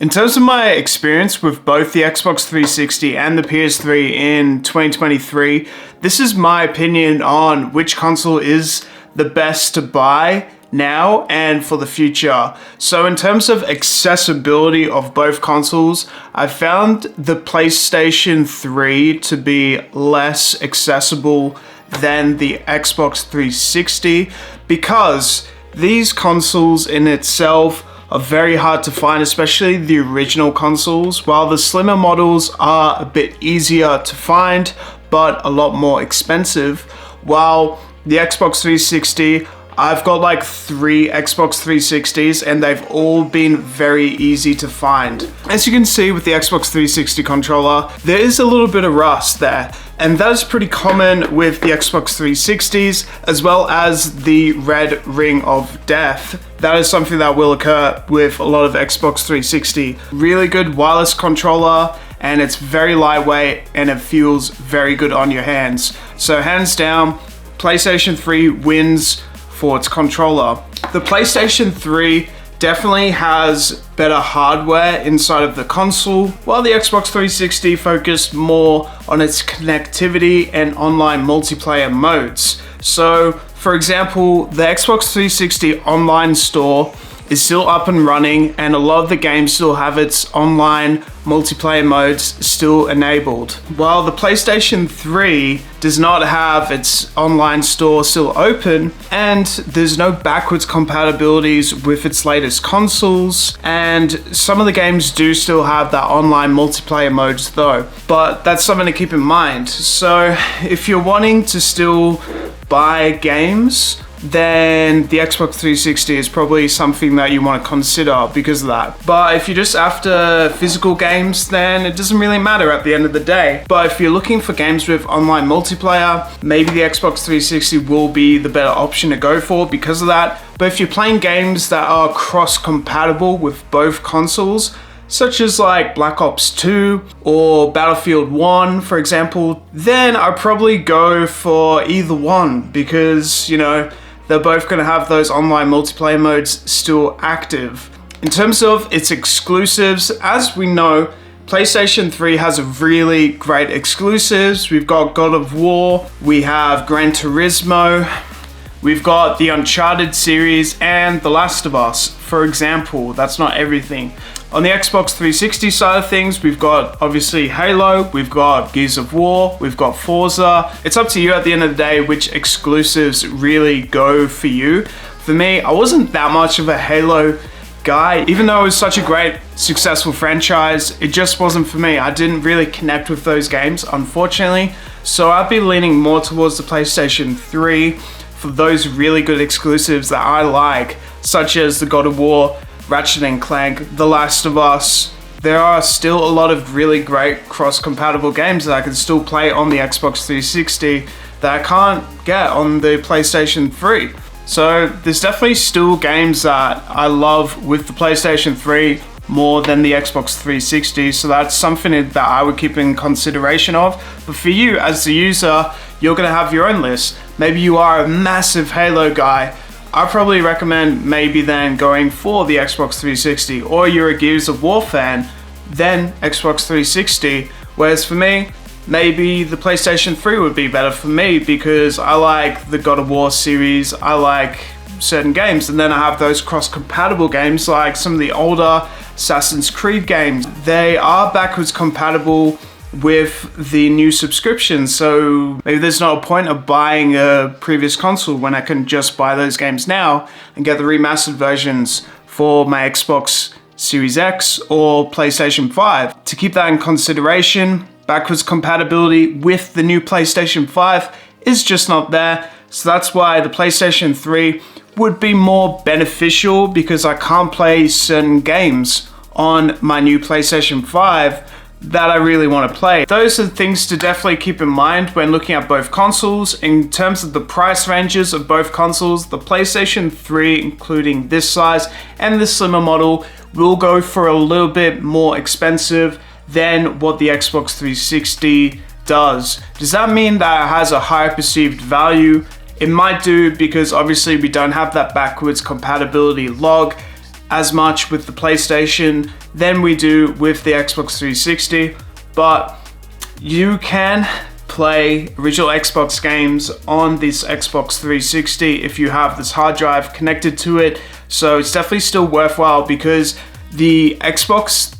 In terms of my experience with both the Xbox 360 and the PS3 in 2023, this is my opinion on which console is the best to buy now and for the future. So in terms of accessibility of both consoles, I found the PlayStation 3 to be less accessible than the Xbox 360 because these consoles in itself are very hard to find, especially the original consoles, while the slimmer models are a bit easier to find but a lot more expensive. While the Xbox 360, I've got like 3 Xbox 360s and they've all been very easy to find. As you can see with the Xbox 360 controller, there is a little bit of rust there. And that's pretty common with the Xbox 360s, as well as the red ring of death. That is something that will occur with a lot of Xbox 360. Really good wireless controller, and it's very lightweight and it feels very good on your hands. So hands down, PlayStation 3 wins for its controller. The PlayStation 3 definitely has better hardware inside of the console, while the Xbox 360 focused more on its connectivity and online multiplayer modes. So, for example, the Xbox 360 online store is still up and running, and a lot of the games still have its online multiplayer modes still enabled. While the PlayStation 3 does not have its online store still open, and there's no backwards compatibilities with its latest consoles, and some of the games do still have that online multiplayer modes though. But that's something to keep in mind. So if you're wanting to still buy games, then the Xbox 360 is probably something that you want to consider because of that. But if you're just after physical games, then it doesn't really matter at the end of the day. But if you're looking for games with online multiplayer, maybe the Xbox 360 will be the better option to go for because of that. But if you're playing games that are cross-compatible with both consoles, such as like Black Ops 2 or Battlefield 1, for example, then I'd probably go for either one because, you know, they're both going to have those online multiplayer modes still active. In terms of its exclusives, as we know, PlayStation 3 has a really great exclusives. We've got God of War, we have Gran Turismo, we've got the Uncharted series and The Last of Us, for example. That's not everything. On the Xbox 360 side of things, we've got obviously Halo, we've got Gears of War, we've got Forza. It's up to you at the end of the day which exclusives really go for you. For me, I wasn't that much of a Halo guy. Even though it was such a great, successful franchise, it just wasn't for me. I didn't really connect with those games, unfortunately. So I'd be leaning more towards the PlayStation 3 for those really good exclusives that I like, such as the God of War, Ratchet & Clank, The Last of Us. There are still a lot of really great cross-compatible games that I can still play on the Xbox 360 that I can't get on the PlayStation 3. So there's definitely still games that I love with the PlayStation 3 more than the Xbox 360, so that's something that I would keep in consideration of. But for you as the user, you're gonna have your own list. Maybe you are a massive Halo guy. I probably recommend maybe then going for the Xbox 360, or you're a Gears of War fan, then Xbox 360. Whereas for me, maybe the PlayStation 3 would be better for me because I like the God of War series, I like certain games, and then I have those cross-compatible games like some of the older Assassin's Creed games. They are backwards compatible with the new subscription, so maybe there's no point of buying a previous console when I can just buy those games now and get the remastered versions for my Xbox Series X or PlayStation 5. To keep that in consideration, backwards compatibility with the new PlayStation 5 is just not there, so that's why the PlayStation 3 would be more beneficial because I can't play certain games on my new PlayStation 5 that I really want to play. Those are things to definitely keep in mind when looking at both consoles. In terms of the price ranges of both consoles, the PlayStation 3, including this size and the slimmer model, will go for a little bit more expensive than what the Xbox 360 does. Does that mean that it has a higher perceived value? It might do, because obviously we don't have that backwards compatibility log. as much with the PlayStation than we do with the Xbox 360, but you can play original Xbox games on this Xbox 360 if you have this hard drive connected to it. So it's definitely still worthwhile because the Xbox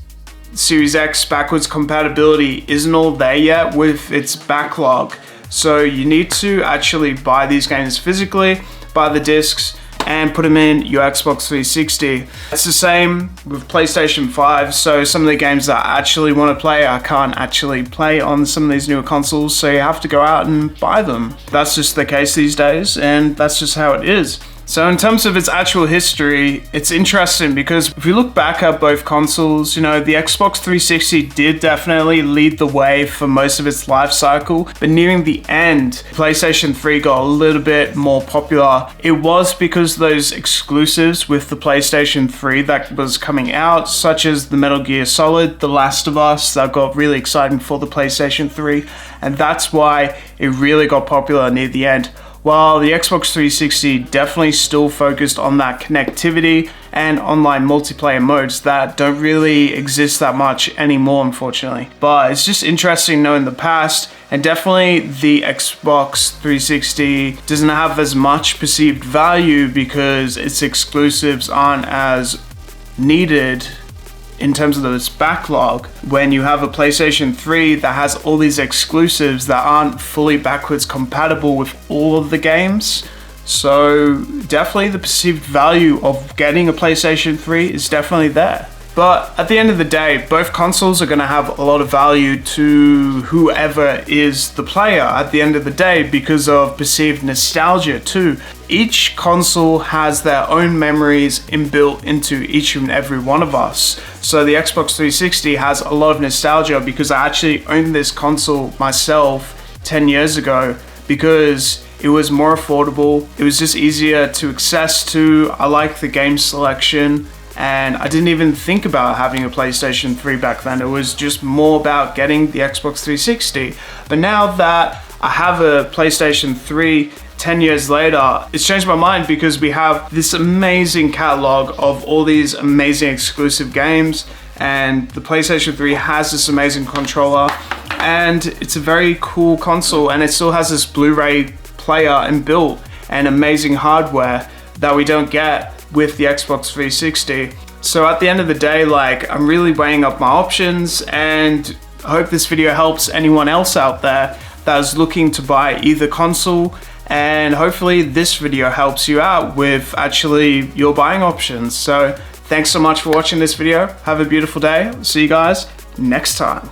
Series X backwards compatibility isn't all there yet with its backlog. So you need to actually buy these games physically, buy the discs, and put them in your Xbox 360. It's the same with PlayStation 5, so some of the games that I actually want to play, I can't actually play on some of these newer consoles, so you have to go out and buy them. That's just the case these days, and that's just how it is. So in terms of its actual history, it's interesting because if you look back at both consoles, you know, the Xbox 360 did definitely lead the way for most of its life cycle, but nearing the end, PlayStation 3 got a little bit more popular. It was because of those exclusives with the PlayStation 3 that was coming out, such as the Metal Gear Solid, The Last of Us, that got really exciting for the PlayStation 3, and that's why it really got popular near the end. While the Xbox 360 definitely still focused on that connectivity and online multiplayer modes that don't really exist that much anymore, unfortunately. But it's just interesting knowing the past, and definitely the Xbox 360 doesn't have as much perceived value because its exclusives aren't as needed in terms of this backlog, when you have a PlayStation 3 that has all these exclusives that aren't fully backwards compatible with all of the games. So definitely the perceived value of getting a PlayStation 3 is definitely there. But at the end of the day, both consoles are going to have a lot of value to whoever is the player at the end of the day because of perceived nostalgia too. Each console has their own memories inbuilt into each and every one of us. So the Xbox 360 has a lot of nostalgia because I actually owned this console myself 10 years ago because it was more affordable. It was just easier to access to. I like the game selection. And I didn't even think about having a PlayStation 3 back then. It was just more about getting the Xbox 360. But now that I have a PlayStation 3 10 years later, it's changed my mind because we have this amazing catalog of all these amazing exclusive games. And the PlayStation 3 has this amazing controller. And it's a very cool console. And it still has this Blu-ray player inbuilt and amazing hardware that we don't get with the Xbox 360. So at the end of the day, like, I'm really weighing up my options, and I hope this video helps anyone else out there that is looking to buy either console, and hopefully this video helps you out with actually your buying options. So thanks so much for watching this video. Have a beautiful day. See you guys next time.